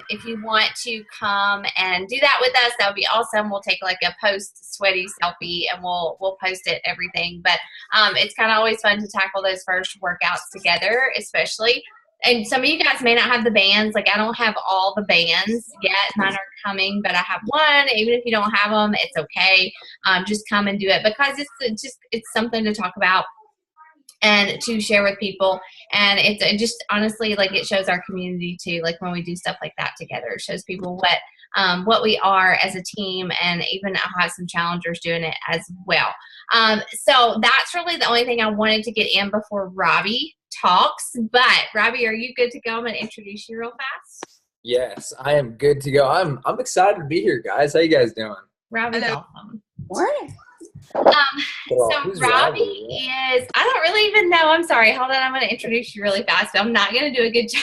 if you want to come and do that with us, that would be awesome. We'll take like a post sweaty selfie and we'll post it, everything. But it's kind of always fun to tackle those first workouts together, especially. And some of you guys may not have the bands. Like, I don't have all the bands yet. Mine are coming, but I have one. Even if you don't have them, it's okay. Just come and do it, because it's something to talk about and to share with people. And it just honestly, like, it shows our community too. Like, when we do stuff like that together, it shows people what we are as a team, and even I'll have some challengers doing it as well. So that's really the only thing I wanted to get in before Robbie talks. But Robbie, are you good to go? I'm going to introduce you real fast. Yes, I am good to go. I'm excited to be here, guys. How you guys doing? Robbie's awesome. What? So Robbie is, I don't really even know. I'm sorry. Hold on. I'm going to introduce you really fast. I'm not going to do a good job.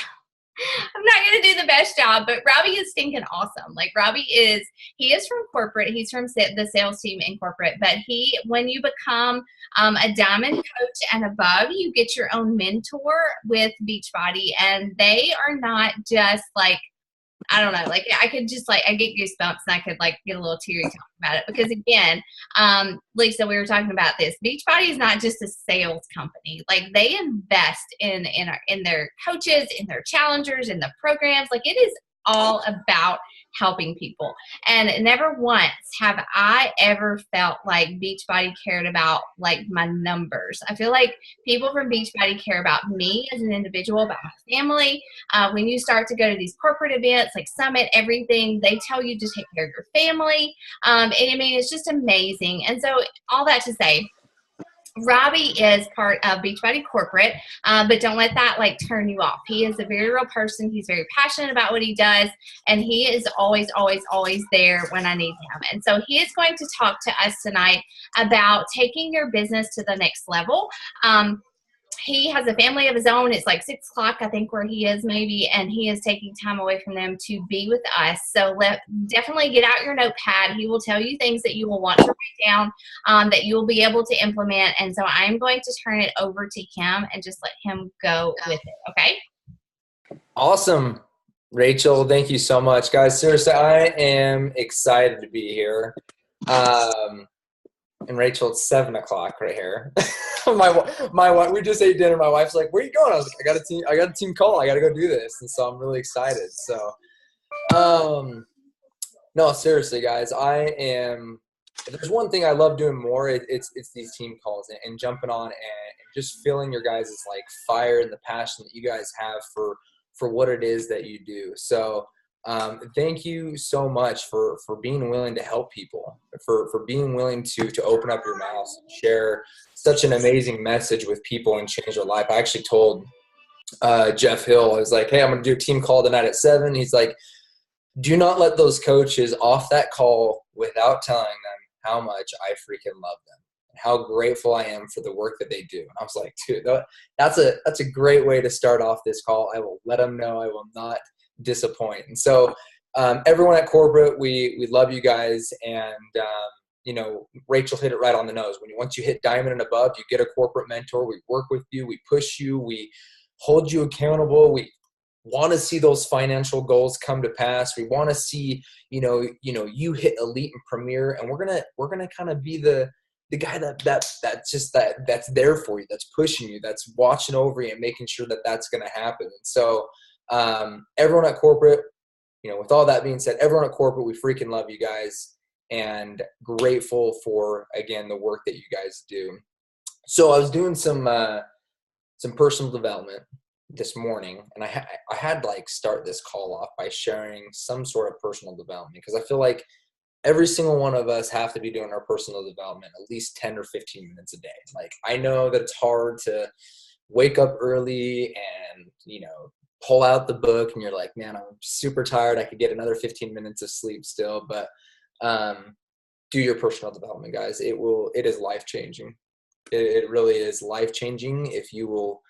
I'm not going to do the best job, but Robbie is stinking awesome. Like, he is from corporate. He's from the sales team in corporate, but when you become a diamond coach and above, you get your own mentor with Beachbody, and they are not just like, I don't know, like, I could just, like, I get goosebumps and I could, like, get a little teary talking about it, because again, Lisa, we were talking about this. Beachbody is not just a sales company. Like, they invest in their coaches, in their challengers, in the programs. Like, it is all about helping people. And never once have I ever felt like Beachbody cared about, like, my numbers. I feel like people from Beachbody care about me as an individual, about my family. When you start to go to these corporate events like Summit, everything, they tell you to take care of your family. And I mean, it's just amazing. And so all that to say, Robbie is part of Beachbody corporate, but don't let that, like, turn you off. He is a very real person. He's very passionate about what he does, and he is always, always, always there when I need him. And so he is going to talk to us tonight about taking your business to the next level. He has a family of his own. It's like 6 o'clock, I think, where he is maybe, and he is taking time away from them to be with us. So definitely get out your notepad. He will tell you things that you will want to write down, that you will be able to implement. And so I'm going to turn it over to him and just let him go with it. Okay? Awesome. Rachel, thank you so much. Guys, seriously, I am excited to be here. And Rachel, it's 7 o'clock right here. my wife, we just ate dinner. My wife's like, "Where are you going?" I was like, I got a team call. I got to go do this. And so I'm really excited. So, no, seriously, guys, if there's one thing I love doing more, it's these team calls and jumping on and just feeling your guys' like fire and the passion that you guys have for what it is that you do. So, thank you so much for being willing to help people, for being willing to open up your mouth and share such an amazing message with people and change their life. I actually told Jeff Hill, I was like, "Hey, I'm going to do a team call tonight at 7. He's like, "Do not let those coaches off that call without telling them how much I freaking love them and how grateful I am for the work that they do." And I was like, "Dude, that's a great way to start off this call. I will let them know I will not disappoint." And so everyone at corporate, we love you guys. And Rachel hit it right on the nose. Once you hit diamond and above, you get a corporate mentor. We work with you, we push you, we hold you accountable. We want to see those financial goals come to pass. We want to see you hit elite and premier, and we're gonna kind of be the guy that's there for you, that's pushing you, that's watching over you and making sure that that's going to happen. And so everyone at corporate, with all that being said, everyone at corporate, we freaking love you guys and grateful for, again, the work that you guys do. So I was doing some personal development this morning, and I had to start this call off by sharing some sort of personal development, because I feel like every single one of us have to be doing our personal development at least 10 or 15 minutes a day. Like, I know that it's hard to wake up early and, pull out the book and you're like, "Man, I'm super tired. I could get another 15 minutes of sleep still." But do your personal development, guys. It is life-changing. It really is life-changing if you will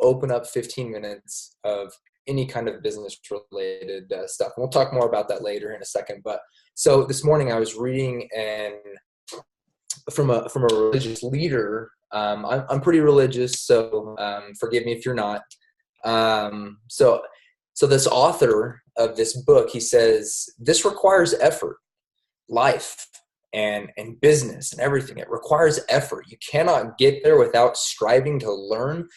open up 15 minutes of any kind of business-related stuff. And we'll talk more about that later in a second. But so this morning I was reading from a religious leader. I'm pretty religious, so forgive me if you're not. So this author of this book, he says, this requires effort. Life and business and everything, it requires effort. You cannot get there without striving to learn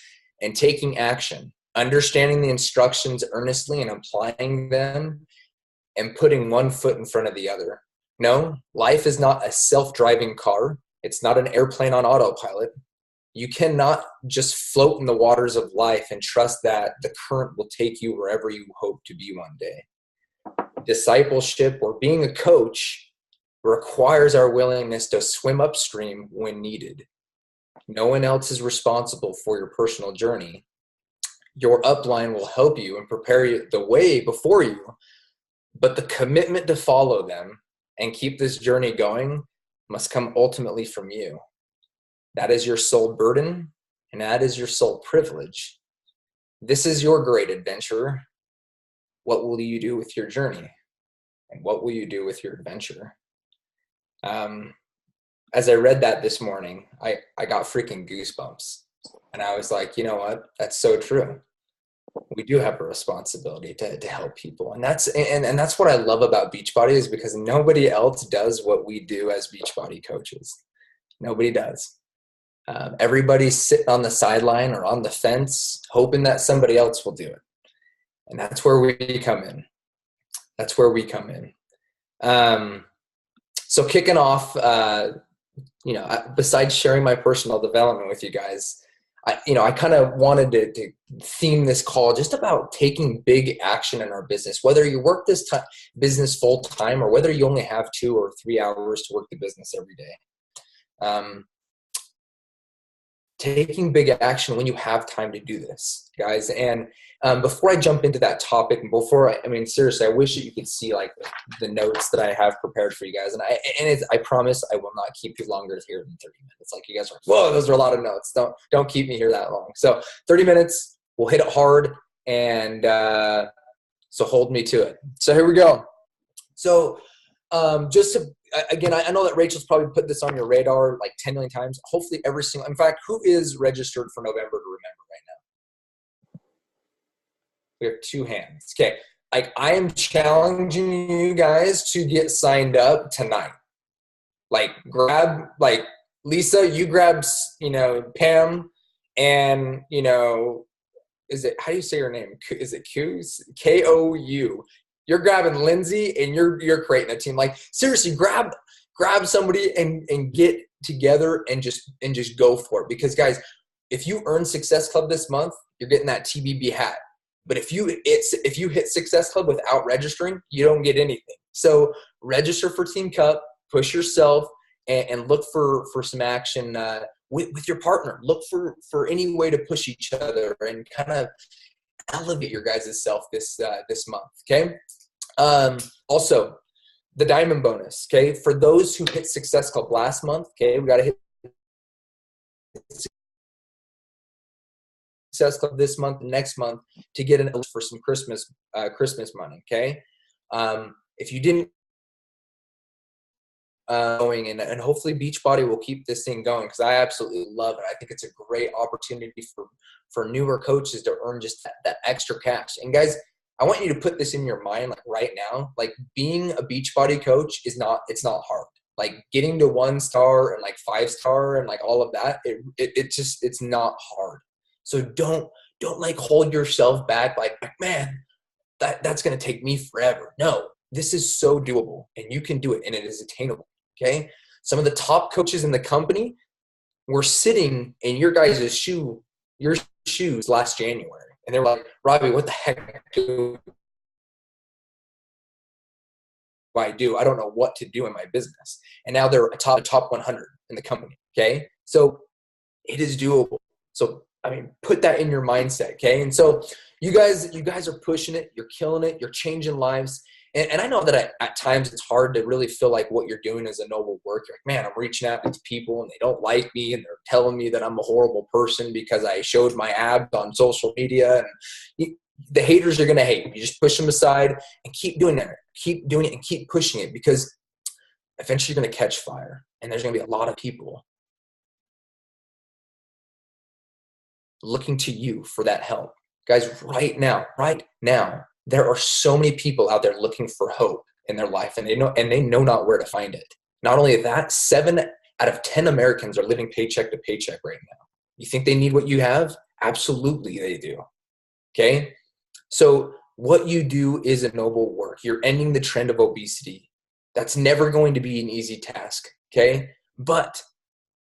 and taking action, understanding the instructions earnestly and applying them and putting one foot in front of the other. No, life is not a self-driving car. It's not an airplane on autopilot. You cannot just float in the waters of life and trust that the current will take you wherever you hope to be one day. Discipleship, or being a coach, requires our willingness to swim upstream when needed. No one else is responsible for your personal journey. Your upline will help you and prepare you the way before you, but the commitment to follow them and keep this journey going must come ultimately from you. That is your sole burden, and that is your sole privilege. This is your great adventure. What will you do with your journey? And what will you do with your adventure? As I read that this morning, I got freaking goosebumps. And I was like, you know what? That's so true. We do have a responsibility to help people. And that's what I love about Beachbody, is because nobody else does what we do as Beachbody coaches. Nobody does. Everybody's sitting on the sideline or on the fence, hoping that somebody else will do it. And that's where we come in. That's where we come in. So kicking off, besides sharing my personal development with you guys, I kind of wanted to theme this call just about taking big action in our business, whether you work this business full time or whether you only have 2 or 3 hours to work the business every day. Taking big action when you have time to do this, guys. And before I jump into that topic, and seriously, I wish that you could see like the notes that I have prepared for you guys. And I promise I will not keep you longer here than 30 minutes. Like, you guys are like, whoa, those are a lot of notes. Don't keep me here that long. So 30 minutes, we'll hit it hard. And so hold me to it. So here we go. So again, I know that Rachel's probably put this on your radar like 10 million times. Hopefully in fact, who is registered for November to remember right now? We have 2 hands. Okay. Like, I am challenging you guys to get signed up tonight. Like, grab, like, Lisa, you grab, Pam, and, how do you say her name? Is it Kou? You're grabbing Lindsay, and you're creating a team. Like, seriously, grab somebody and get together and just go for it. Because, guys, if you earn Success Club this month, you're getting that TBB hat. But if you hit Success Club without registering, you don't get anything. So register for Team Cup, push yourself, and look for some action with your partner. Look for any way to push each other and kind of elevate your guys' self this month. Okay. Also, the diamond bonus. Okay, for those who hit Success Club last month. Okay, we got to hit Success Club this month, next month, to get an for some Christmas money. Okay, if you didn't going and hopefully Beachbody will keep this thing going, because I absolutely love it. I think it's a great opportunity for newer coaches to earn just that extra cash. And guys, I want you to put this in your mind, like right now, like being a Beachbody coach it's not hard. Like getting to 1 star and like 5 star and like all of that, it's not hard. So don't like hold yourself back like, man, that's going to take me forever. No, this is so doable and you can do it, and it is attainable. Okay. Some of the top coaches in the company were sitting in your guys' shoes last January. And they were like, Robbie, what the heck do I do? I don't know what to do in my business. And now they're a top 100 in the company. Okay. So it is doable. So, put that in your mindset. Okay. And so you guys are pushing it. You're killing it. You're changing lives. And I know that at times it's hard to really feel like what you're doing is a noble work. You're like, man, I'm reaching out to people and they don't like me and they're telling me that I'm a horrible person because I showed my abs on social media. And the haters are going to hate. You just push them aside and keep doing that. Keep doing it and keep pushing it, because eventually you're going to catch fire and there's going to be a lot of people looking to you for that help. Guys, right now, there are so many people out there looking for hope in their life, and they know not where to find it. Not only that, 7 out of 10 Americans are living paycheck to paycheck right now. You think they need what you have? Absolutely they do. Okay? So what you do is a noble work. You're ending the trend of obesity. That's never going to be an easy task. Okay? But,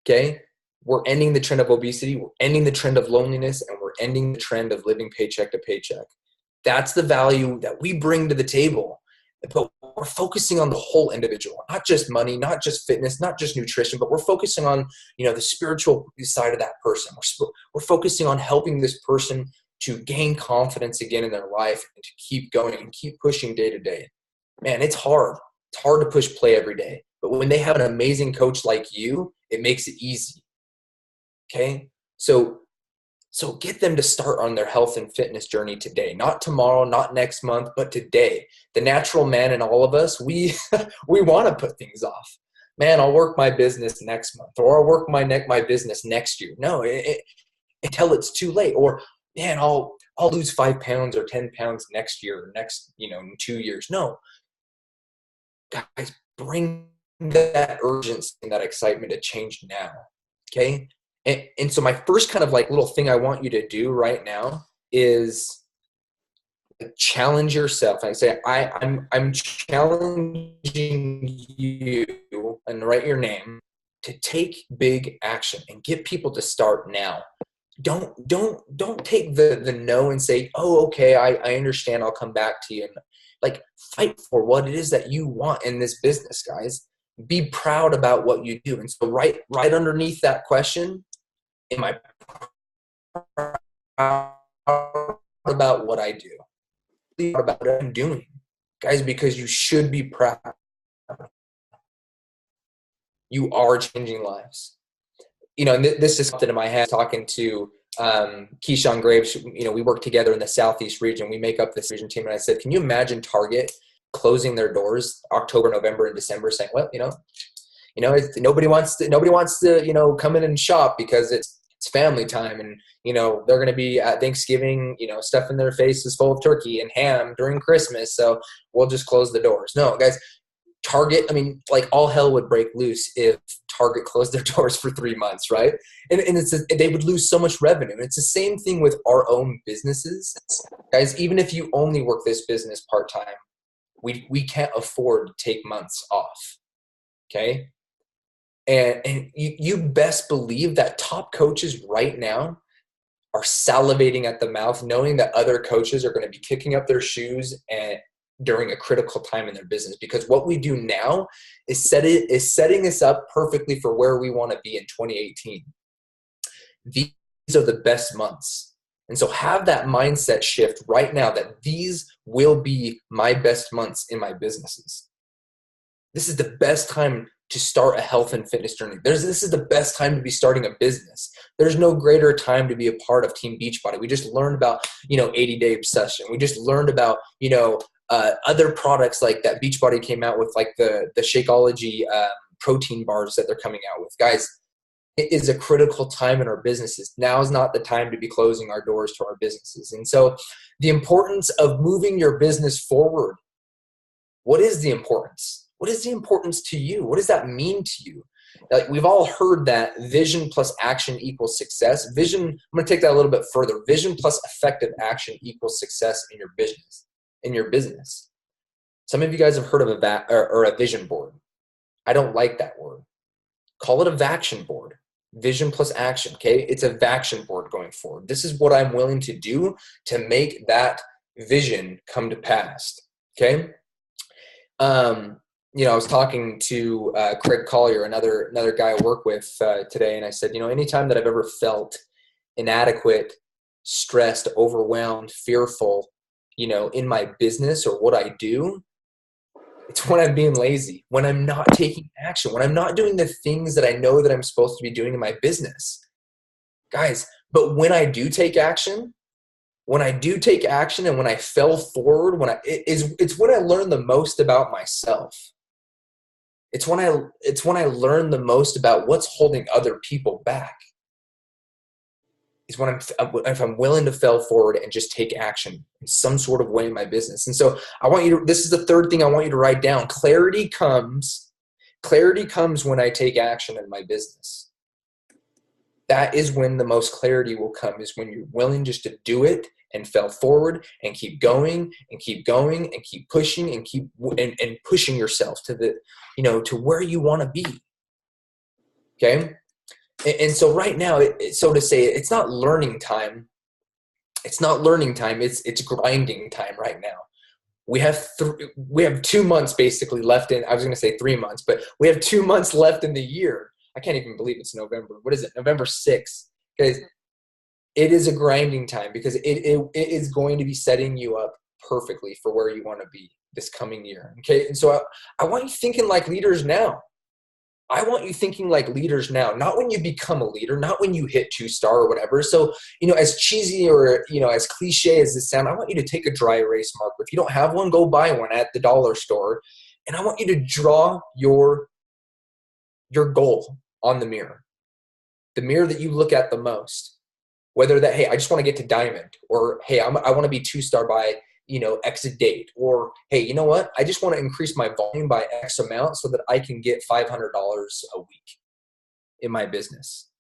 okay, we're ending the trend of obesity. We're ending the trend of loneliness, and we're ending the trend of living paycheck to paycheck. That's the value that we bring to the table. But we're focusing on the whole individual, not just money, not just fitness, not just nutrition, but we're focusing on, the spiritual side of that person. We're focusing on helping this person to gain confidence again in their life and to keep going and keep pushing day to day. Man, it's hard. It's hard to push play every day. But when they have an amazing coach like you, it makes it easy. Okay? So get them to start on their health and fitness journey today, not tomorrow, not next month, but today. The natural man in all of us, we want to put things off. Man, I'll work my business next month, or I'll work my business next year. No, until it's too late. Or, man, I'll lose 5 pounds or 10 pounds next year, or next, in 2 years. No, guys, bring that urgency and that excitement to change now. Okay. And so my first kind of little thing I want you to do right now is challenge yourself. I say, I'm challenging you, and write your name, to take big action and get people to start now. Don't take the no and say, oh, okay, I understand, I'll come back to you. And fight for what it is that you want in this business, guys. Be proud about what you do. And so right underneath that question, am I proud about what I do? Proud about what I'm doing, guys, because you should be proud. You are changing lives. And this is something in my head, talking to Keyshawn Graves. We work together in the Southeast region. We make up this region team. And I said, can you imagine Target closing their doors October, November, and December, saying, well, nobody wants to, come in and shop because it's family time, and they're going to be at Thanksgiving, stuffing their faces full of turkey and ham during Christmas, so we'll just close the doors. No, guys, Target, all hell would break loose if Target closed their doors for 3 months, right? And they would lose so much revenue. And it's the same thing with our own businesses, guys. Even if you only work this business part-time, we can't afford to take months off. Okay. And you best believe that top coaches right now are salivating at the mouth, knowing that other coaches are going to be kicking up their shoes and during a critical time in their business. Because what we do now is setting us up perfectly for where we want to be in 2018. These are the best months. And so have that mindset shift right now that these will be my best months in my businesses. This is the best time to start a health and fitness journey. This is the best time to be starting a business. There's no greater time to be a part of Team Beachbody. We just learned about, 80-day obsession. We just learned about, other products like that Beachbody came out with, like the Shakeology protein bars that they're coming out with. Guys, it is a critical time in our businesses. Now is not the time to be closing our doors to our businesses. And so the importance of moving your business forward. What is the importance? What is the importance to you? What does that mean to you? We've all heard that vision plus action equals success. Vision, I'm going to take that a little bit further. Vision plus effective action equals success in your business. Some of you guys have heard of a vision board. I don't like that word. Call it a vaction board. Vision plus action, okay? It's a vaction board going forward. This is what I'm willing to do to make that vision come to pass, okay? I was talking to Craig Collier, another guy I work with today, and I said, anytime that I've ever felt inadequate, stressed, overwhelmed, fearful, in my business or what I do, it's when I'm being lazy, when I'm not taking action, when I'm not doing the things that I know that I'm supposed to be doing in my business. Guys, but when I do take action, and when I fell forward, it's when I learn the most about myself. It's when I learn the most about what's holding other people back. is when if I'm willing to fail forward and just take action in some sort of way in my business. And so I want you to, this is the third thing I want you to write down. Clarity comes when I take action in my business. That is when the most clarity will come, is when you're willing just to do it and fail forward and keep going and keep going and keep pushing and keep and pushing yourself to the, to where you want to be. Okay. And so right now, so to say, it's not learning time. It's not learning time. It's grinding time right now. We have 2 months basically left in, I was going to say 3 months, but we have 2 months left in the year. I can't even believe it's November. What is it? November 6th. Guys, it is a grinding time because it is going to be setting you up perfectly for where you want to be this coming year. Okay. And so I want you thinking like leaders now. I want you thinking like leaders now, not when you become a leader, not when you hit 2-star or whatever. So, as cheesy or, as cliche as this sound, I want you to take a dry erase marker. If you don't have one, go buy one at the dollar store. And I want you to draw your goal on the mirror that you look at the most. Whether that, hey, I just want to get to diamond, or, hey, I want to be 2-star by, X date, or, hey, you know what? I just want to increase my volume by X amount so that I can get $500 a week in my business,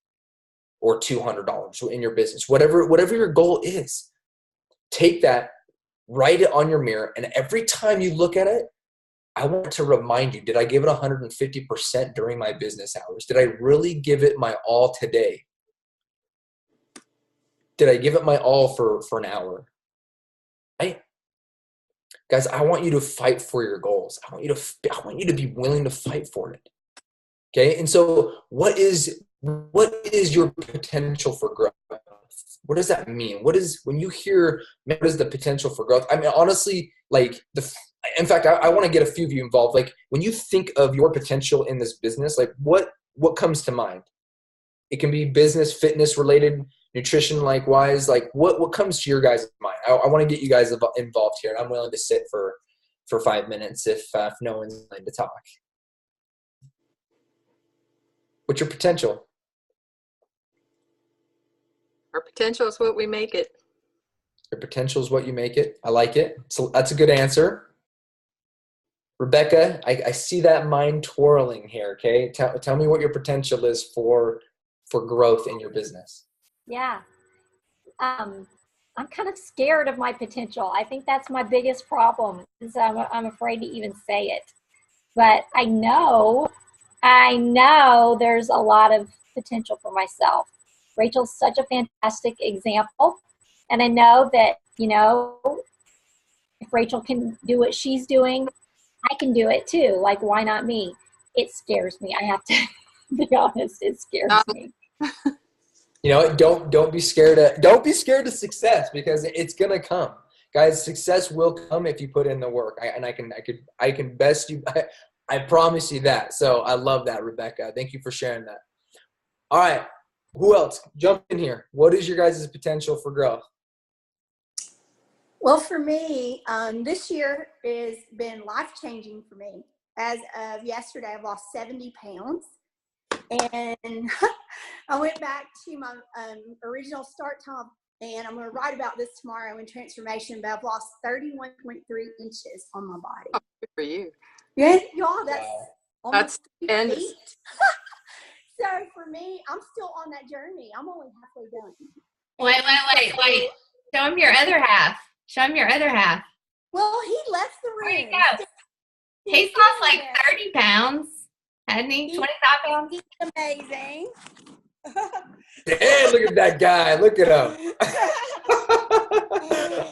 or $200 in your business, whatever your goal is. Take that, write it on your mirror. And every time you look at it, I want to remind you, did I give it 150% during my business hours? Did I really give it my all today? Did I give it my all for an hour? Right? Guys, I want you to fight for your goals. I want you to be willing to fight for it. Okay? And so what is your potential for growth? What does that mean? When you hear, what is the potential for growth? I mean, honestly, in fact, I want to get a few of you involved. Like, when you think of your potential in this business, like what comes to mind? It can be business, fitness related, nutrition likewise. Like what comes to your guys' mind? I want to get you guys involved here, and I'm willing to sit for 5 minutes if no one's willing to talk. What's your potential? Our potential is what we make it. Your potential is what you make it. I like it. So that's a good answer. Rebecca, I see that mind twirling here. Okay. Tell me what your potential is for growth in your business. Yeah. I'm kind of scared of my potential. I think that's my biggest problem, is I'm afraid to even say it. But I know there's a lot of potential for myself. Rachel's such a fantastic example. And I know that, if Rachel can do what she's doing, I can do it too. Like, why not me? It scares me. I have to be honest. It scares me. Don't be scared of success, because it's going to come. Guys, success will come if you put in the work. I can best you. I promise you that. So I love that, Rebecca. Thank you for sharing that. All right. Who else? Jump in here. What is your guys' potential for growth? Well, for me, this year has been life-changing for me. As of yesterday, I've lost 70 pounds. And I went back to my original start time, and I'm going to write about this tomorrow in Transformation, but I've lost 31.3 inches on my body. Oh, good for you. Yeah, y'all, that's wow. almost That's 2 feet. So for me, I'm still on that journey. I'm only halfway done. Wait. Show him your other half. Well, he left the room. There you go. He's lost like 30 pounds. Hadn't he? 25 pounds? He's amazing. Hey, look at that guy. Look at him.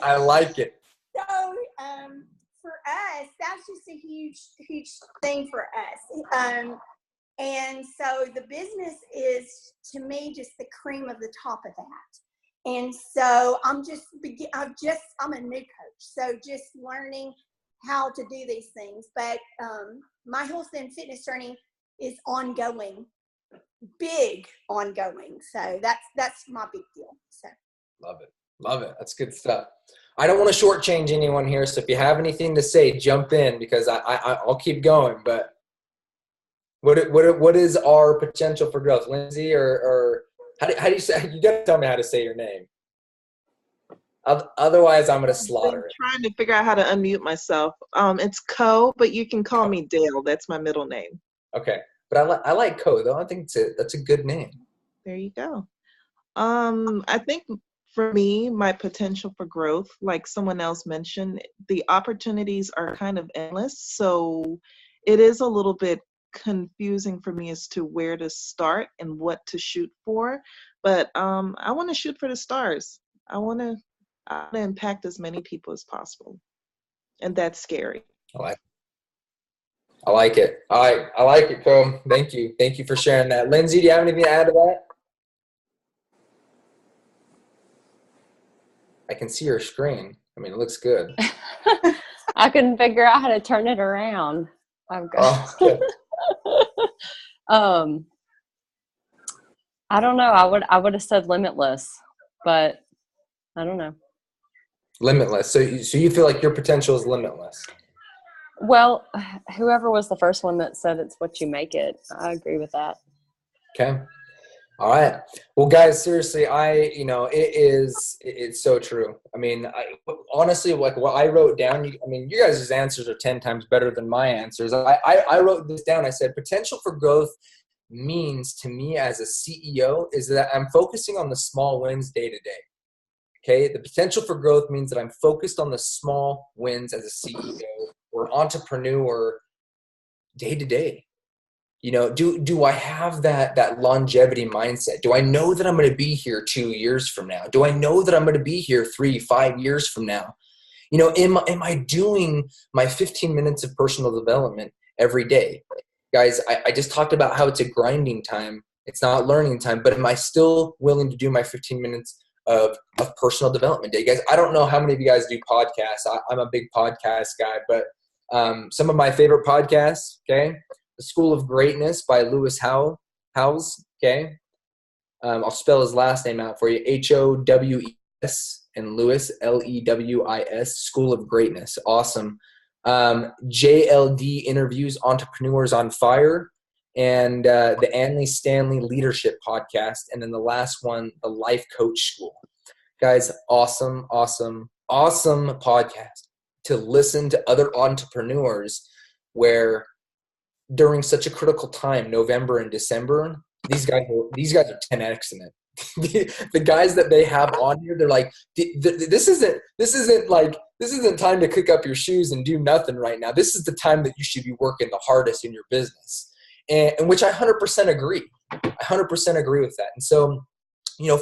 I like it. So for us, that's just a huge thing for us. And so the business is, to me, just the cream of the top of that. And so I'm a new coach. So just learning how to do these things. But my health and fitness journey is ongoing, big ongoing. So that's my big deal. So Love it. That's good stuff. I don't want to shortchange anyone here. So if you have anything to say, jump in, because I'll keep going. But what is our potential for growth, Lindsay or How do you say? You gotta tell me how to say your name. Otherwise, I'm gonna slaughter it. Trying to figure out how to unmute myself. It's Co, but you can call me Dale. That's my middle name. Okay, but I like Co though. I think that's a good name. There you go. I think for me, my potential for growth, like someone else mentioned, the opportunities are kind of endless. So it is a little bit confusing for me as to where to start and what to shoot for. But I want to shoot for the stars. I want to impact as many people as possible. And that's scary. I like it. All right. I like it, Co. Thank you. Thank you for sharing that. Lindsay, do you have anything to add to that? I can see your screen. I mean, it looks good. I couldn't figure out how to turn it around. I'm good. Oh, good. I don't know. I would have said limitless, but I don't know. Limitless. So you feel like your potential is limitless? Well, whoever was the first one that said it's what you make it, I agree with that. Okay. All right. Well, guys, seriously, it's so true. I mean, honestly, like what I wrote down, you guys' answers are 10 times better than my answers. I wrote this down. I said, potential for growth means to me as a CEO is that I'm focusing on the small wins day to day. Okay. The potential for growth means that I'm focused on the small wins as a CEO or entrepreneur day to day. Do I have that longevity mindset? Do I know that I'm going to be here 2 years from now? Do I know that I'm going to be here 3-5 years from now? Am I doing my 15 minutes of personal development every day? Guys, I just talked about how it's a grinding time. It's not learning time, but am I still willing to do my 15 minutes of personal development day? Guys, I don't know how many of you guys do podcasts. I'm a big podcast guy, but some of my favorite podcasts, okay? The School of Greatness by Lewis Howes, okay? I'll spell his last name out for you. Howes and Lewis, Lewis, School of Greatness. Awesome. JLD interviews Entrepreneurs on Fire, and the Andy Stanley Leadership Podcast. And then the last one, the Life Coach School. Guys, awesome podcast to listen to other entrepreneurs where during such a critical time, November and December, these guys are 10x in it. The guys that they have on here, they're like, this isn't time to kick up your shoes and do nothing right now. This is the time that you should be working the hardest in your business, and which I 100% agree. I 100% agree with that. And so,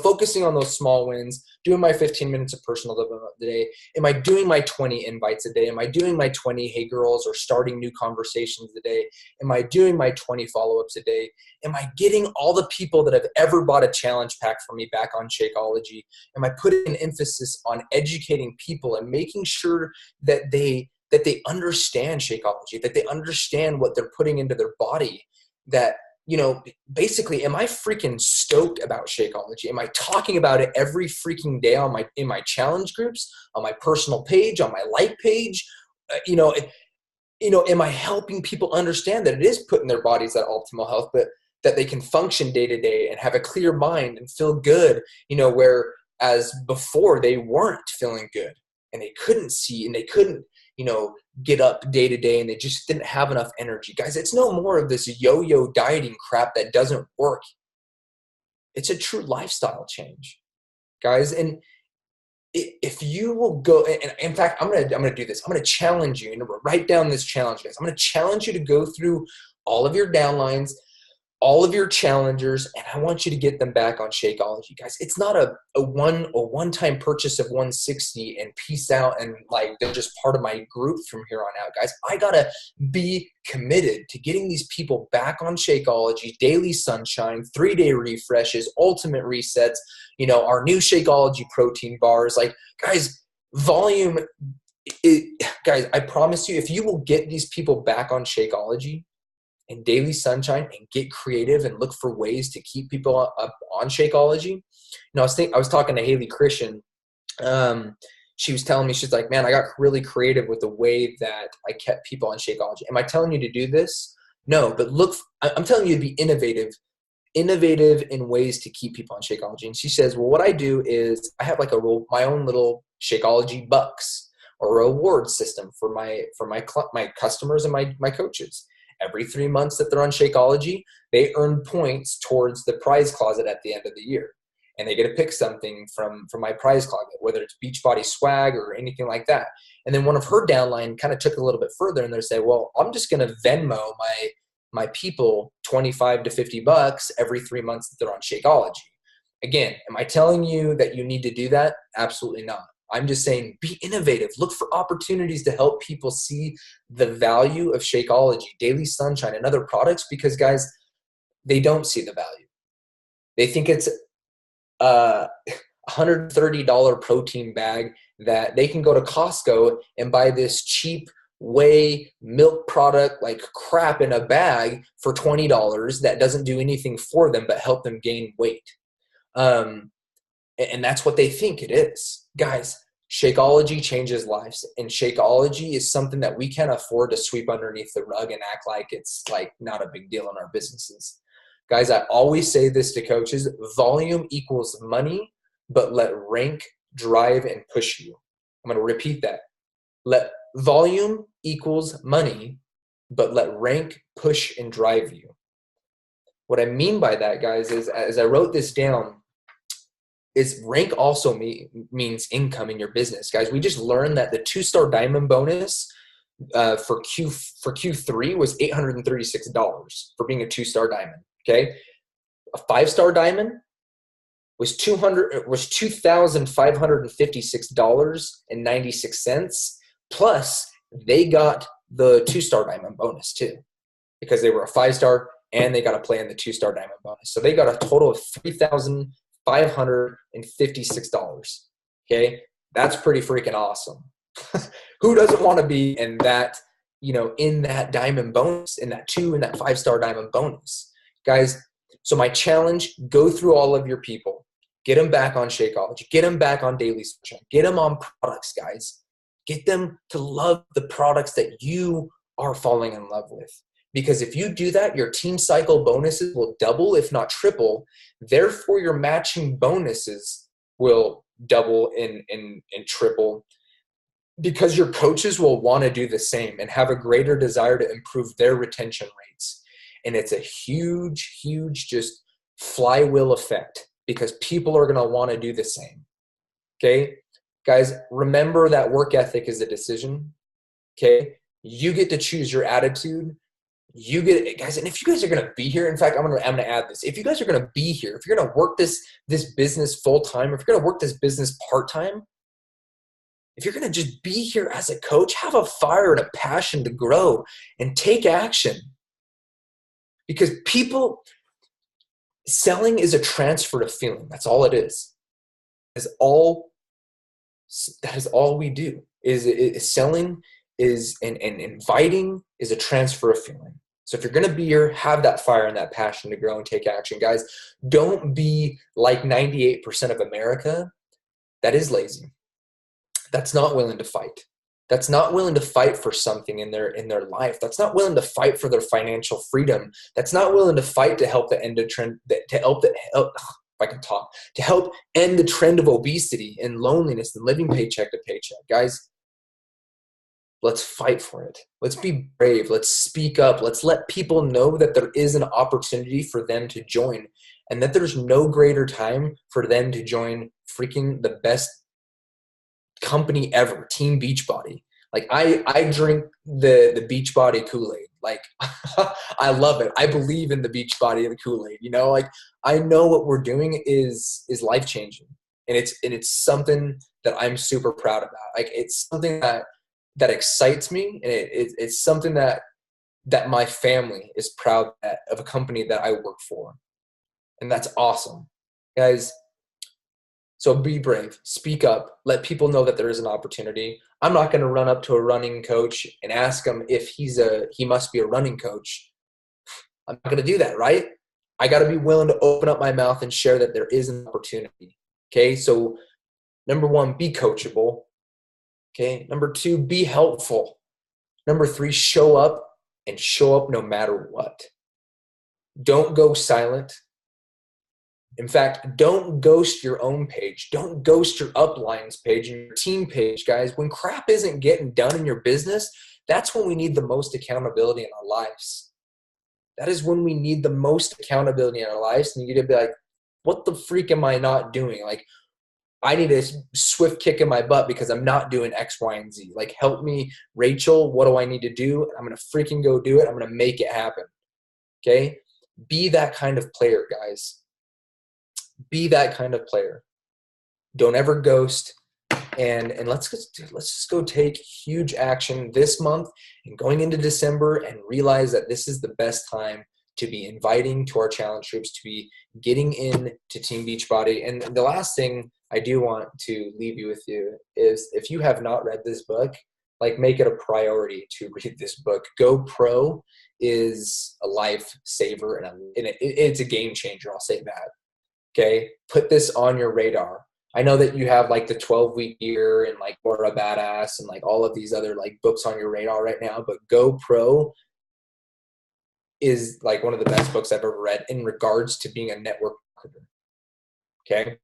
focusing on those small wins, doing my 15 minutes of personal development a day. Am I doing my 20 invites a day? Am I doing my 20 hey girls or starting new conversations a day? Am I doing my 20 follow-ups a day? Am I getting all the people that have ever bought a challenge pack from me back on Shakeology? Am I putting an emphasis on educating people and making sure that they understand Shakeology, that they understand what they're putting into their body, that basically, am I freaking stoked about Shakeology? Am I talking about it every freaking day in my challenge groups, on my personal page, on my like page? Am I helping people understand that it is putting their bodies at optimal health, but that they can function day to day and have a clear mind and feel good, whereas before they weren't feeling good and they couldn't see and they couldn't, get up day to day and they just didn't have enough energy. Guys, it's no more of this yo-yo dieting crap that doesn't work. It's a true lifestyle change, guys. And if you will go, and in fact, I'm gonna do this. I'm gonna challenge you, and write down this challenge, guys. I'm gonna challenge you to go through all of your downlines, all of your challengers, and I want you to get them back on Shakeology, guys. It's not a one-time purchase of 160 and peace out and like they're just part of my group from here on out, guys. I gotta be committed to getting these people back on Shakeology, daily sunshine, 3-day refreshes, ultimate resets, our new Shakeology protein bars. Like, guys, volume. Guys, I promise you, if you will get these people back on Shakeology and daily sunshine and get creative and look for ways to keep people up on Shakeology. I was talking to Haley Christian. She was telling me, she's like, man, I got really creative with the way that I kept people on Shakeology. Am I telling you to do this? No, but I'm telling you to be innovative innovative in ways to keep people on Shakeology. And she says, well, what I do is I have like my own little Shakeology bucks or a reward system for my customers and my coaches. Every 3 months that they're on Shakeology, they earn points towards the prize closet at the end of the year. And they get to pick something from my prize closet, whether it's Beachbody swag or anything like that. And then one of her downline kind of took it a little bit further, and they say, well, I'm just going to Venmo my people $25 to $50 every 3 months that they're on Shakeology. Again, am I telling you that you need to do that? Absolutely not. I'm just saying be innovative. Look for opportunities to help people see the value of Shakeology, Daily Sunshine, and other products, because, guys, they don't see the value. They think it's a $130 protein bag that they can go to Costco and buy this cheap whey milk product like crap in a bag for $20 that doesn't do anything for them but help them gain weight. And that's what they think it is. Guys, Shakeology changes lives, and Shakeology is something that we can't afford to sweep underneath the rug and act like it's like not a big deal in our businesses. Guys, I always say this to coaches: volume equals money, but let rank drive and push you. I'm going to repeat that. Volume equals money, but let rank push and drive you. What I mean by that, guys, is as I wrote this down, is rank also means income in your business. Guys, we just learned that the 2-star diamond bonus for Q3 was $836 for being a 2-star diamond. Okay, a 5-star diamond was $2,556.96, plus they got the 2-star diamond bonus too, because they were a 5-star and they got to play in the 2-star diamond bonus. So they got a total of $3,556. Okay, that's pretty freaking awesome. Who doesn't want to be in that, in that diamond bonus, in that 2 and that 5-star diamond bonus? Guys, so my challenge, go through all of your people. Get them back on Shakeology. Get them back on Daily Sunshine. Get them on products, guys. Get them to love the products that you are falling in love with. Because if you do that, your team cycle bonuses will double, if not triple. Therefore, your matching bonuses will double and triple, because your coaches will want to do the same and have a greater desire to improve their retention rates. And it's a huge, huge just flywheel effect, because people are going to want to do the same. Okay? Guys, remember that work ethic is a decision. Okay? You get to choose your attitude. You get it, guys. And if you guys are going to be here, in fact, I'm going to add this. If you guys are going to be here, if you're going to work this business full time, if you're going to work this business part time, if you're going to just be here as a coach, have a fire and a passion to grow and take action. Because selling is a transfer of feeling. That's all it is. That is all we do. Is selling is and inviting is a transfer of feeling. So if you're going to be here, have that fire and that passion to grow and take action. Guys, don't be like 98% of America that is lazy. That's not willing to fight. That's not willing to fight for something in their life. That's not willing to fight for their financial freedom. That's not willing to fight to help end the trend, to help end the trend of obesity and loneliness and living paycheck to paycheck. Guys, let's fight for it. Let's be brave. Let's speak up. Let's let people know that there is an opportunity for them to join, and that there's no greater time for them to join freaking the best company ever, Team Beachbody. Like I drink the Beachbody Kool-Aid. Like I love it. I believe in the Beachbody and the Kool-Aid. Like I know what we're doing is life changing, and it's something that I'm super proud about. Like it's something that excites me, and it's something that my family is proud of, a company that I work for, and that's awesome, guys. So be brave, speak up, let people know that there is an opportunity. I'm not going to run up to a running coach and ask him if he must be a running coach. I'm not going to do that, right? I got to be willing to open up my mouth and share that there is an opportunity. Okay, so number 1, be coachable. Okay, number 2, be helpful. Number 3, show up, and show up no matter what. Don't go silent. In fact, don't ghost your own page. Don't ghost your uplines page and your team page, guys. When crap isn't getting done in your business, that's when we need the most accountability in our lives. That is when we need the most accountability in our lives. And you get to be like, what the freak am I not doing? Like, I need a swift kick in my butt because I'm not doing X, Y, and Z. Like, help me, Rachel. What do I need to do? I'm going to freaking go do it. I'm going to make it happen. Okay? Be that kind of player, guys. Be that kind of player. Don't ever ghost. And let's just go take huge action this month and going into December, and realize that this is the best time to be inviting to our challenge groups, to be getting in to Team Beachbody. And the last thing I do want to leave you with you is, if you have not read this book, like, make it a priority to read this book. Go Pro is a lifesaver, and it's a game changer. I'll say that. Okay, put this on your radar. I know that you have like the 12-week year and like Or a Badass and like all of these other like books on your radar right now, but Go Pro is like one of the best books I've ever read in regards to being a network marketer. Okay,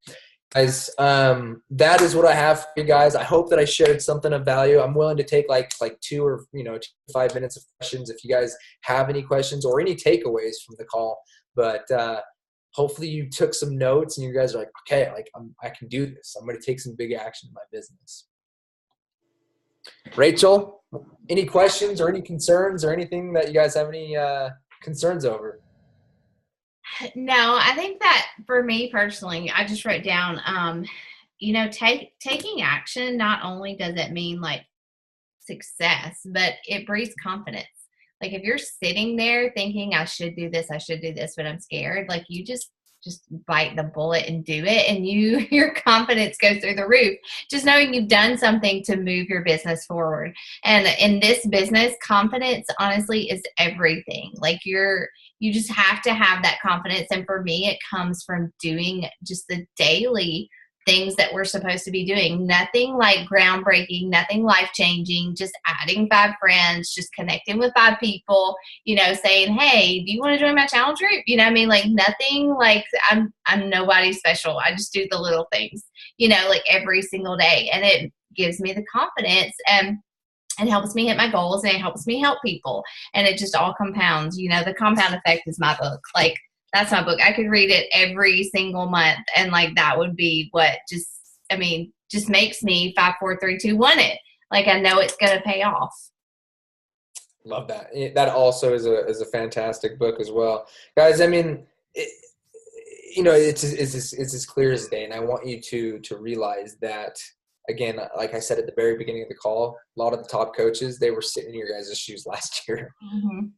guys, that is what I have for you guys. I hope that I shared something of value. I'm willing to take like 2 or 2 to 5 minutes of questions if you guys have any questions or any takeaways from the call. But hopefully you took some notes and you guys are like, okay, like I can do this. I'm going to take some big action in my business. Rachel, any questions or any concerns or anything that you guys have any concerns over? No, I think that for me personally, I just wrote down, taking action, not only does it mean like success, but it breeds confidence. Like, if you're sitting there thinking I should do this, but I'm scared, like, you just bite the bullet and do it, and your confidence goes through the roof. Just knowing you've done something to move your business forward. And in this business, confidence honestly is everything. Like, you just have to have that confidence. And for me, it comes from doing just the daily things that we're supposed to be doing. Nothing like groundbreaking, nothing life-changing, just adding 5 friends, just connecting with 5 people, saying, hey, do you want to join my challenge group? Like, nothing like I'm nobody special. I just do the little things, like every single day. And it gives me the confidence, and it helps me hit my goals, and it helps me help people. And it just all compounds. The compound effect is my book. Like, that's my book. I could read it every single month, and like that would be what just makes me 5, 4, 3, 2, 1 it. Like, I know it's gonna pay off. Love that. That also is a fantastic book as well, guys. It's as clear as day, and I want you to realize that. Again, like I said at the very beginning of the call, a lot of the top coaches, they were sitting in your guys' shoes last year. Mm-hmm.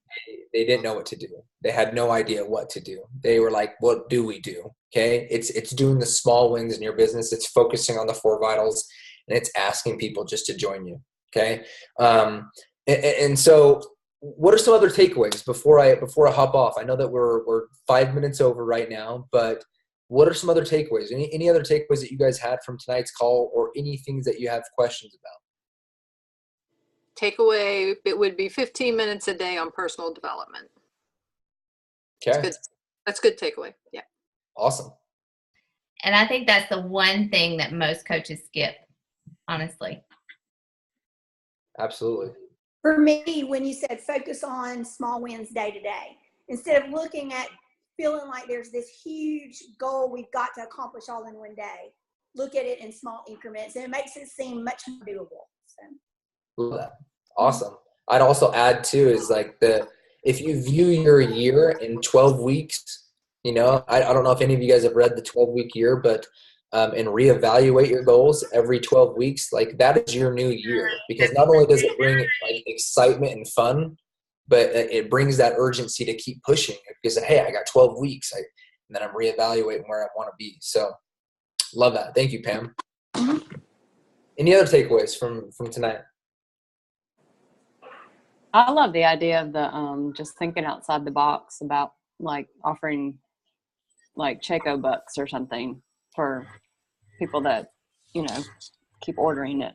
They didn't know what to do. They had no idea what to do. They were like, what do we do? Okay. It's doing the small wins in your business. It's focusing on the 4 vitals, and it's asking people just to join you. Okay. And so what are some other takeaways before I hop off? I know that we're 5 minutes over right now, but what are some other takeaways? Any other takeaways that you guys had from tonight's call, or any things that you have questions about? Takeaway, it would be 15 minutes a day on personal development. Okay. That's good takeaway. Yeah. Awesome. And I think that's the one thing that most coaches skip, honestly. Absolutely. For me, when you said focus on small wins day to day, instead of looking at feeling like there's this huge goal we've got to accomplish all in one day, look at it in small increments, and it makes it seem much more doable. So. Love that. Awesome. I'd also add too is like if you view your year in 12 weeks, I don't know if any of you guys have read the 12-week year, but and reevaluate your goals every 12 weeks, like that is your new year, because not only does it bring like excitement and fun, but it brings that urgency to keep pushing, because hey, I got 12 weeks, and then I'm reevaluating where I want to be. So love that. Thank you, Pam. Mm-hmm. Any other takeaways from tonight? I love the idea of the just thinking outside the box about like offering like Chaco bucks or something for people that keep ordering it.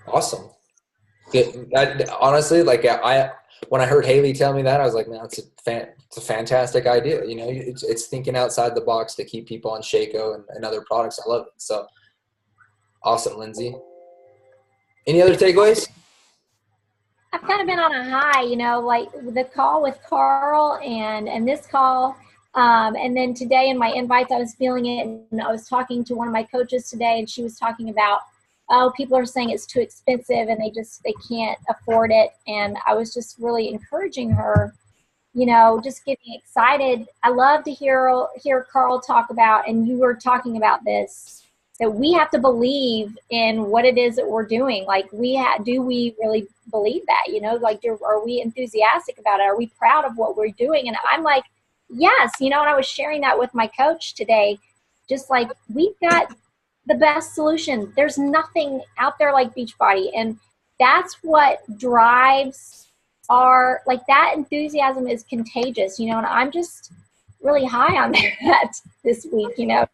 Awesome. Honestly, like when I heard Haley tell me that, I was like, man, it's a fantastic idea. You know, it's thinking outside the box to keep people on Shaco and other products. I love it. So awesome, Lindsay. Any other takeaways? I've kind of been on a high, you know, like the call with Carl and this call. And then today in my invites, I was feeling it. And I was talking to one of my coaches today, and she was talking about, oh, people are saying it's too expensive and they can't afford it. And I was just really encouraging her, you know, just getting excited. I love to hear Carl talk about, and you were talking about this, that we have to believe in what it is that we're doing. Like do we really believe that, you know, like, are we enthusiastic about it? Are we proud of what we're doing? And I'm like, yes, you know, and I was sharing that with my coach today, just like, we've got the best solution. There's nothing out there like Beachbody. And that's what drives like that enthusiasm is contagious, you know, and I'm just really high on that this week, you know.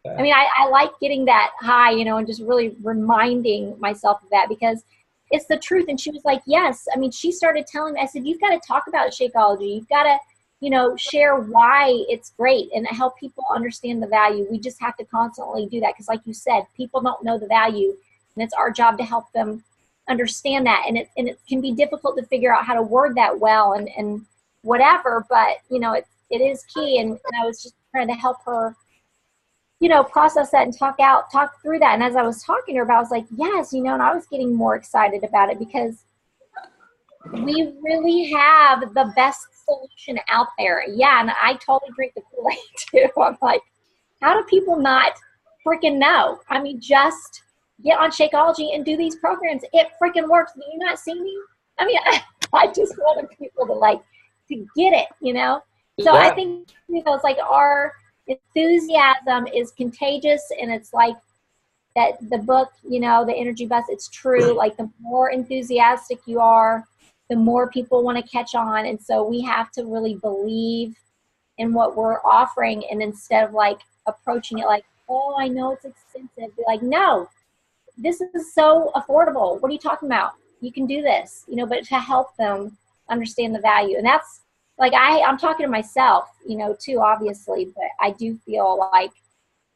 I mean, I like getting that high, you know, and just really reminding myself of that, because it's the truth. And she was like, yes. I mean, she started telling me, I said, you've got to talk about Shakeology. You've got to, you know, share why it's great and help people understand the value. We just have to constantly do that, because like you said, people don't know the value, and it's our job to help them understand that. And it can be difficult to figure out how to word that well and whatever, but, you know, it is key. And I was just trying to help her, you know, process that and talk through that. And as I was talking to her about it, I was like, yes, you know, and I was getting more excited about it, because we really have the best solution out there. Yeah, and I totally drink the Kool-Aid too. I'm like, how do people not freaking know? I mean, just get on Shakeology and do these programs. It freaking works. Do you not see me? I mean, I just wanted people to get it, you know? So Yeah. I think, you know, it's like our enthusiasm is contagious, and it's like that the book, you know, the Energy Bus, it's true. Like, the more enthusiastic you are, the more people want to catch on. And so we have to really believe in what we're offering, and instead of like approaching it like, oh, I know it's expensive, be like, no, this is so affordable. What are you talking about? You can do this, you know, but to help them understand the value. And that's like, I'm talking to myself, you know, too, obviously, but I do feel like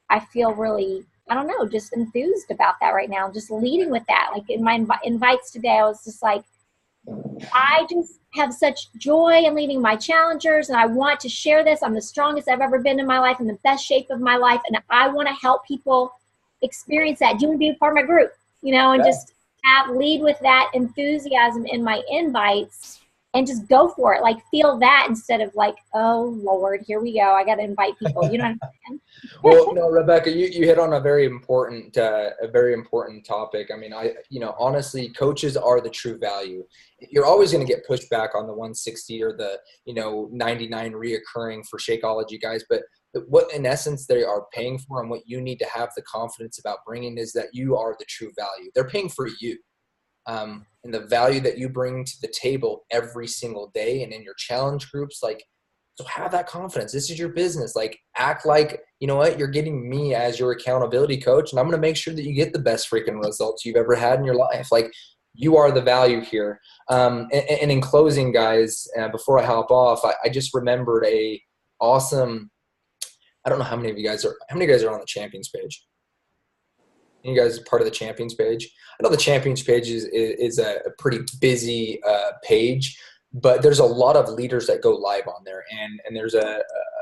I feel really, I don't know, just enthused about that right now. Just leading with that. Like in my invites today, I was just like, I just have such joy in leading my challengers, and I want to share this. I'm the strongest I've ever been in my life, in the best shape of my life, and I want to help people experience that. Do you want to be a part of my group? You know, and just lead with that enthusiasm in my invites, and just go for it. Like, feel that instead of like, oh Lord, here we go, I got to invite people. You know what I'm saying? Well, no, Rebecca, you hit on a very important topic. I mean, honestly, coaches are the true value. You're always going to get pushback on the 160 or the, 99 reoccurring for Shakeology guys, but what in essence they are paying for, and what you need to have the confidence about bringing, is that you are the true value. They're paying for you. And the value that you bring to the table every single day and in your challenge groups, like, so have that confidence. This is your business. Like, act like, you know what, you're getting me as your accountability coach, and I'm going to make sure that you get the best freaking results you've ever had in your life. Like, you are the value here. And in closing, guys, before I hop off, I just remembered a awesome, I don't know how many of you guys are on the Champions page. You guys are part of the Champions page. I know the Champions page is a pretty busy page, but there's a lot of leaders that go live on there. And there's a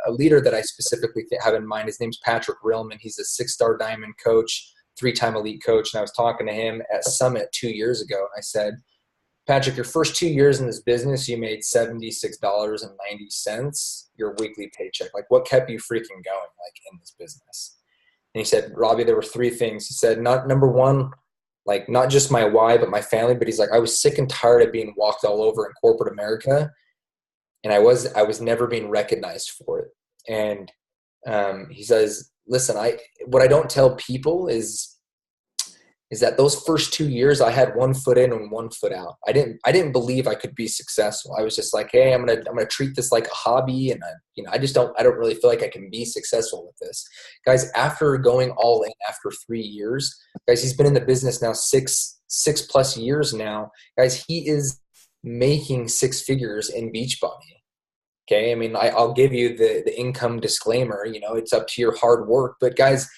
leader that I specifically have in mind. His name's Patrick Rillman. He's a 6-star diamond coach, 3-time elite coach. And I was talking to him at Summit 2 years ago. And I said, Patrick, your first 2 years in this business, you made $76.90, your weekly paycheck. Like, what kept you freaking going, like, in this business? And he said, Robbie, there were 3 things. He said, number one, like, not just my why, but my family. But he's like, I was sick and tired of being walked all over in corporate America, and I was never being recognized for it. And he says, listen, what I don't tell people is that those first 2 years I had 1 foot in and 1 foot out. I didn't believe I could be successful. I was just like, hey, I'm gonna treat this like a hobby, and I don't really feel like I can be successful with this. Guys, after going all in after 3 years, guys, he's been in the business now 6+ years now. Guys, he is making 6 figures in Beachbody. Okay, I mean, I'll give you the income disclaimer. You know, it's up to your hard work. But guys,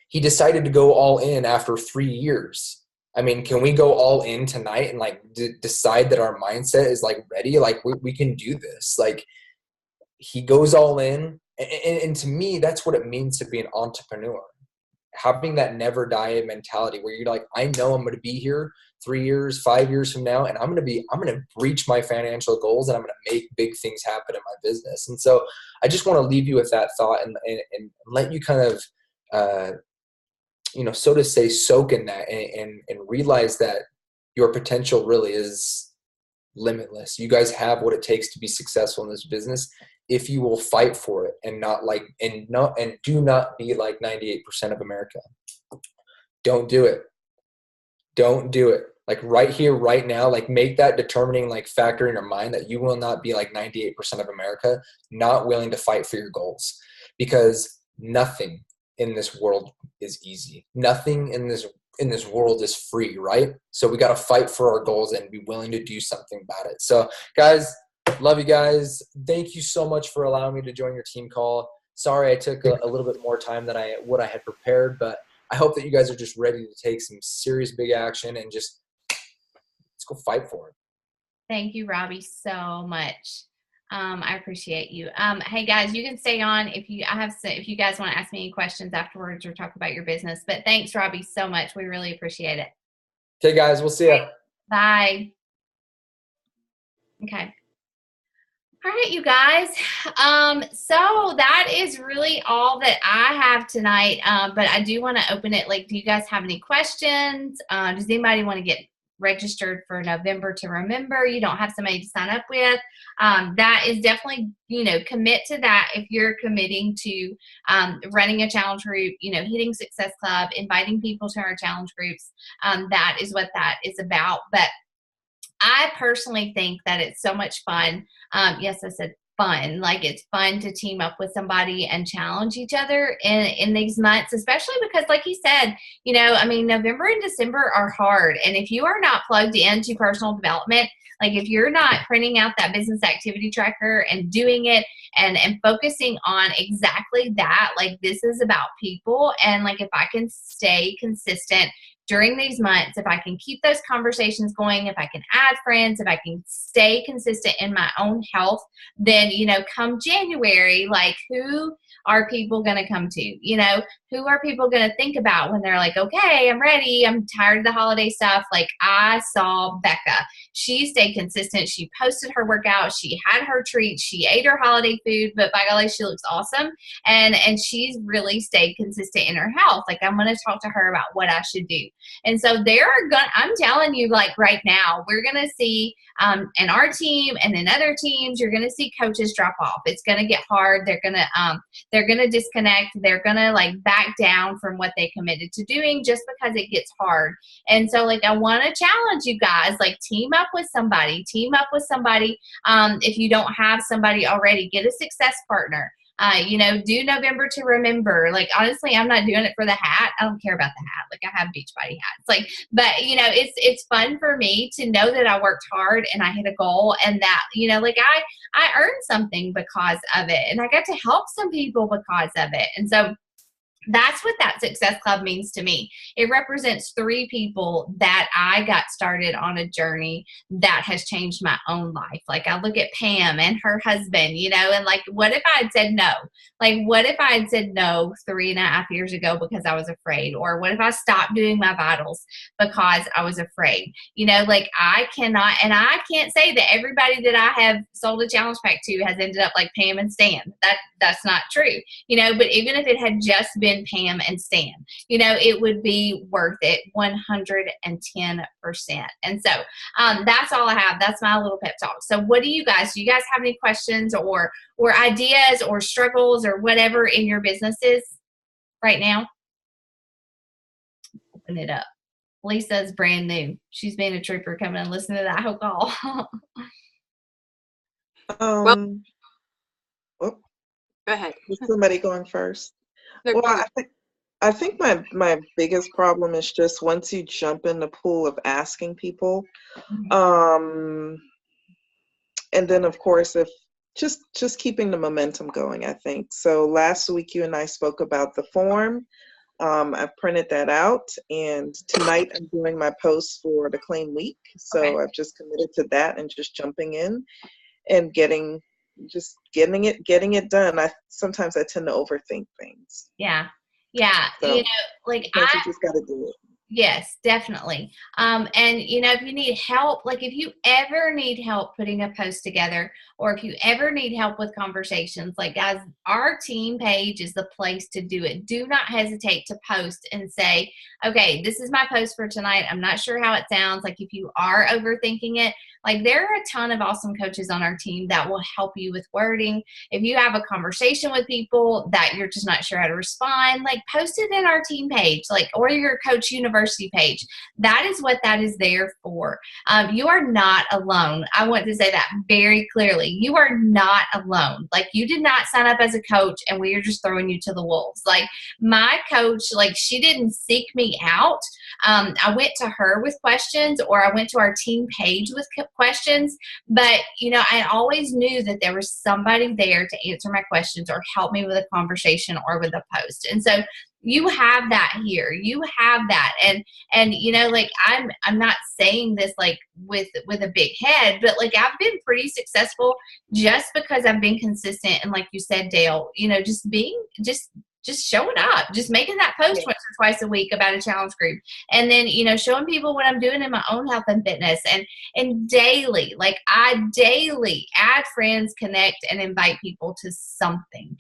he decided to go all in after 3 years. I mean, can we go all in tonight and like decide that our mindset is like ready? Like we can do this. Like he goes all in. And to me, that's what it means to be an entrepreneur. Having that never die mentality where you're like, I know I'm going to be here 3 years, 5 years from now, and I'm going to reach my financial goals, and I'm going to make big things happen in my business. And so I just want to leave you with that thought and let you kind of, so to say, soak in that and realize that your potential really is limitless. You guys have what it takes to be successful in this business if you will fight for it and do not be like 98% of America. Don't do it. Don't do it. Like right here, right now, like make that determining like factor in your mind that you will not be like 98% of America, not willing to fight for your goals, because nothing in this world is easy. Nothing in this world is free, right? So we got to fight for our goals and be willing to do something about it. So guys, love you guys. Thank you so much for allowing me to join your team call. Sorry I took a little bit more time than what I had prepared, but I hope that you guys are just ready to take some serious big action and just let's go fight for it. Thank you, Robbie, so much. I appreciate you. Hey guys, you can stay on if you guys want to ask me any questions afterwards or talk about your business. But thanks, Robbie, so much. We really appreciate it. Okay, guys, we'll see you. Bye. Okay. All right, you guys. So that is really all that I have tonight. But I do want to open it. Like, do you guys have any questions? Does anybody want to get registered for November to Remember? You don't have somebody to sign up with. That is definitely, commit to that if you're committing to running a challenge group, hitting Success Club, inviting people to our challenge groups. That is what that is about. But I personally think that it's so much fun. Yes, I said fun. Like it's fun to team up with somebody and challenge each other in these months, especially because like you said, November and December are hard. And if you are not plugged into personal development, like if you're not printing out that business activity tracker and doing it and focusing on exactly that, like this is about people. And like if I can stay consistent during these months, if I can keep those conversations going, if I can add friends, if I can stay consistent in my own health, then, come January, like who are people going to come to? Who are people going to think about when they're like, okay, I'm ready. I'm tired of the holiday stuff. Like I saw Becca. She stayed consistent. She posted her workout. She had her treats. She ate her holiday food, but by golly, she looks awesome. And she's really stayed consistent in her health. Like I'm going to talk to her about what I should do. And so I'm telling you, like right now, we're going to see in our team and in other teams, you're going to see coaches drop off. It's going to get hard. They're going to disconnect. They're going to like back down from what they committed to doing just because it gets hard. And so like, I want to challenge you guys, like team up with somebody. If you don't have somebody already, get a success partner. Do November to Remember. Like, honestly, I'm not doing it for the hat. I don't care about the hat. Like, I have Beachbody hats. Like, but, it's fun for me to know that I worked hard and I hit a goal and that, I earned something because of it. And I got to help some people because of it. And so that's what that Success Club means to me. It represents 3 people that I got started on a journey that has changed my own life. Like I look at Pam and her husband, and like, what if I had said no? Like, what if I had said no 3.5 years ago because I was afraid? Or what if I stopped doing my vitals because I was afraid? Like I can't say that everybody that I have sold a challenge pack to has ended up like Pam and Stan. That's not true. But even if it had just been Pam and Stan, it would be worth it 110%. And so that's all I have. That's my little pep talk. So do you guys have any questions or ideas or struggles or whatever in your businesses right now? Open it up. Lisa's brand new. She's being a trooper. Coming and listening to that whole call. Go ahead. Is somebody going first? No, Well, I think my biggest problem is just once you jump in the pool of asking people, and then of course if just keeping the momentum going, I think. So last week you and I spoke about the form. I've printed that out, and tonight I'm doing my post for the Clean Week. So Okay. I've just committed to that and just jumping in and getting it done. Sometimes I tend to overthink things. Yeah. So You know, like sometimes you just got to do it. yes, definitely. And you know, if you need help, like if you ever need help putting a post together, or if you ever need help with conversations, like guys, our team page is the place to do it. Do not hesitate to post and say, okay, this is my post for tonight. I'm not sure how it sounds. Like if you are overthinking it, like there are a ton of awesome coaches on our team that will help you with wording. If you have a conversation with people that you're just not sure how to respond, like post it in our team page, like, or your Coach University page. That is what that is there for. You are not alone. I want to say that very clearly. You are not alone. Like you did not sign up as a coach and we are just throwing you to the wolves. Like my coach, like she didn't seek me out. I went to her with questions, or I went to our team page with questions, but you know, I always knew that there was somebody there to answer my questions or help me with a conversation or with a post. And so you have that here. You have that. And you know, like I'm not saying this like with a big head, but like I've been pretty successful just because I've been consistent. And like you said, Dale, you know, just showing up, just making that post once or twice a week about a challenge group. And then, you know, showing people what I'm doing in my own health and fitness, and daily, like I daily add friends, connect, and invite people to something.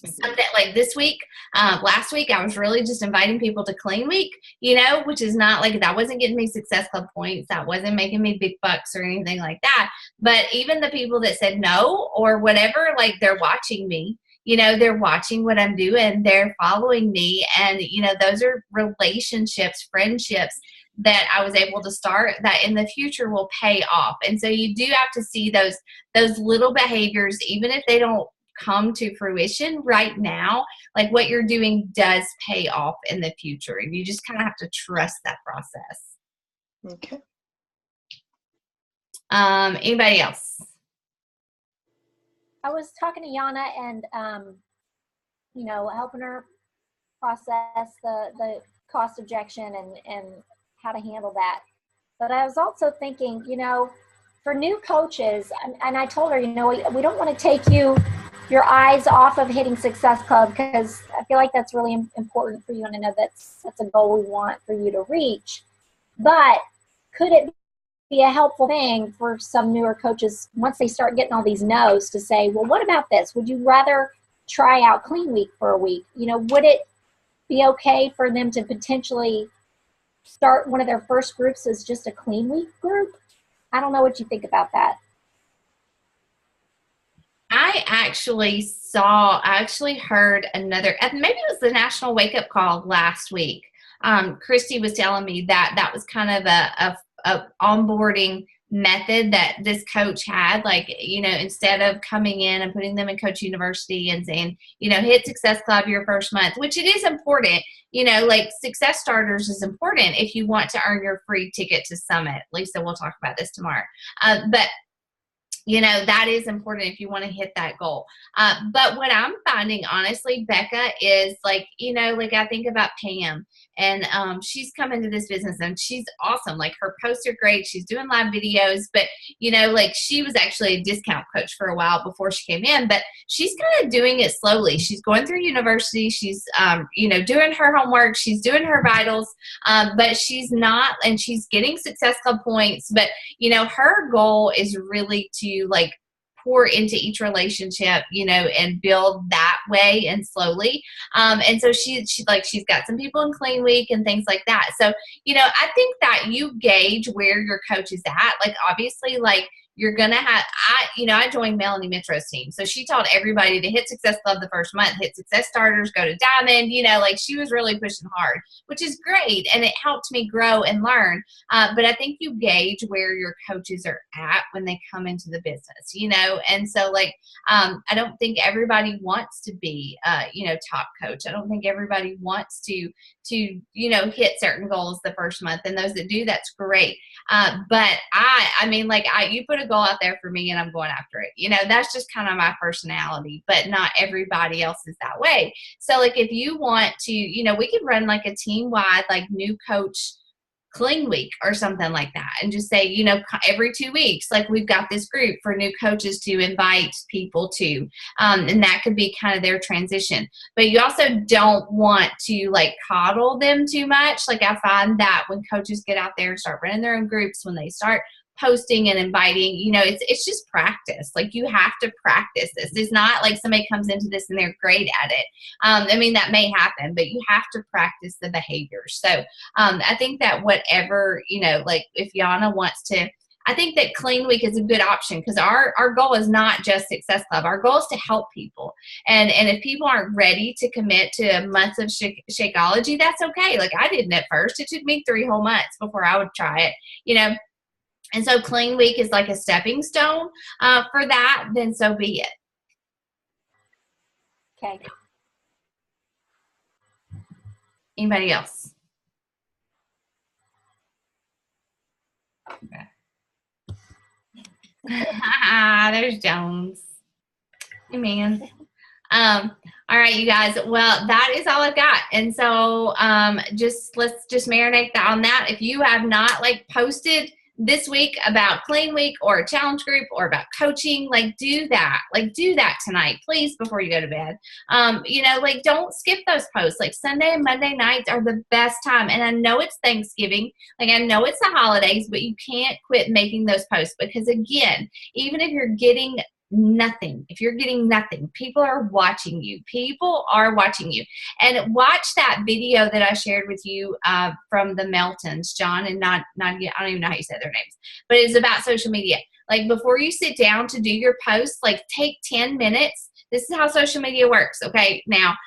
Something like this week, last week, I was really just inviting people to Clean Week, you know, which is not like, that wasn't getting me Success Club points. That wasn't making me big bucks or anything like that. But even the people that said no or whatever, like they're watching me. You know, they're watching what I'm doing. They're following me. And, you know, those are relationships, friendships that I was able to start that in the future will pay off. And so you do have to see those little behaviors, even if they don't come to fruition right now, like what you're doing does pay off in the future. And you just kind of have to trust that process. Okay. Anybody else? I was talking to Yana and, you know, helping her process the cost objection and how to handle that. But I was also thinking, you know, for new coaches, and I told her, you know, we don't want to take your eyes off of hitting Success Club, because I feel like that's really important for you, and I know that's a goal we want for you to reach. But could it be a helpful thing for some newer coaches, once they start getting all these no's, to say, well, what about this? Would you rather try out Clean Week for a week? You know, would it be okay for them to potentially start one of their first groups as just a Clean Week group? I don't know what you think about that. I actually heard another, maybe it was the National Wake Up Call last week. Christy was telling me that was kind of a onboarding method that this coach had. Like, you know, instead of coming in and putting them in Coach University and saying, you know, hit Success Club your first month, which it is important, you know, like Success Starters is important if you want to earn your free ticket to Summit. Lisa, we'll talk about this tomorrow. But you know, that is important if you want to hit that goal. But what I'm finding, honestly, Becca, is like, you know, like I think about Pam, and she's come into this business and she's awesome. Like her posts are great. She's doing live videos, but you know, like she was actually a discount coach for a while before she came in, but she's kind of doing it slowly. She's going through university. She's, you know, doing her homework. She's doing her vitals, but she's not, and she's getting Success Club points. But, you know, her goal is really to like pour into each relationship, you know, and build that way and slowly. And so she's got some people in Clean Week and things like that. So, you know, I think that you gauge where your coach is at. Like, obviously, like, you're going to have, I joined Melanie Mitro's team. So she taught everybody to hit Success Club the first month, hit Success Starters, go to Diamond, like she was really pushing hard, which is great. And it helped me grow and learn. But I think you gauge where your coaches are at when they come into the business, and so like, I don't think everybody wants to be, top coach. I don't think everybody wants to hit certain goals the first month, and those that do, that's great. But you put a goal out there for me and I'm going after it. That's just kind of my personality, but not everybody else is that way. So like, if you want to, we could run like a team-wide, like new coach clean week or something like that, and just say, every 2 weeks, like we've got this group for new coaches to invite people to, and that could be kind of their transition. But you also don't want to like coddle them too much. Like I find that when coaches get out there and start running their own groups, when they start posting and inviting, it's just practice. Like you have to practice this. It's not like somebody comes into this and they're great at it. That may happen, but you have to practice the behaviors. So I think that whatever, like if Yana wants to, I think that Clean Week is a good option, because our goal is not just Success Club. Our goal is to help people. And if people aren't ready to commit to months of Shakeology, that's okay. Like I didn't at first. It took me 3 whole months before I would try it, And so Clean Week is like a stepping stone for that, then so be it. Okay. Anybody else? Okay. There's Jones. Hey, man. All right, you guys. Well, that is all I've got. And so let's just marinate on that. If you have not like posted this week about Clean Week or a challenge group or about coaching, like do that tonight, please, before you go to bed. Don't skip those posts. Like Sunday and Monday nights are the best time. And I know it's Thanksgiving, like I know it's the holidays, but you can't quit making those posts, because again, even if you're getting nothing, people are watching you. And watch that video that I shared with you from the Meltons, John and Nadia. I don't even know how you say their names, but it's about social media. Like before you sit down to do your posts, like take 10 minutes. This is how social media works. Okay. Now,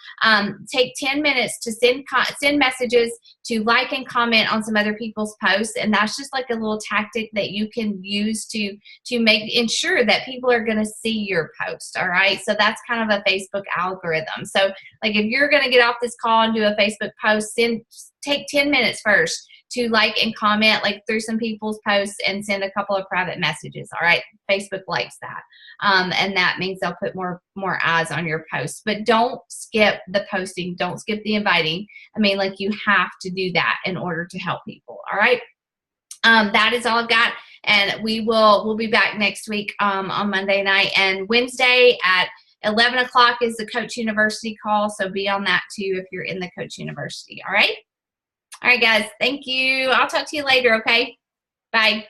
take 10 minutes to send messages, to like and comment on some other people's posts. And that's just like a little tactic that you can use to ensure that people are going to see your post. All right. So that's kind of a Facebook algorithm. So like if you're going to get off this call and do a Facebook post, take 10 minutes first to like and comment like through some people's posts and send a couple of private messages. All right. Facebook likes that. And that means they'll put more eyes on your posts. But don't skip the posting. Don't skip the inviting. You have to do that in order to help people. All right. That is all I've got. And we'll be back next week on Monday night, and Wednesday at 11 o'clock is the Coach University call. So be on that too if you're in the Coach University. All right. All right, guys. Thank you. I'll talk to you later. Okay. Bye.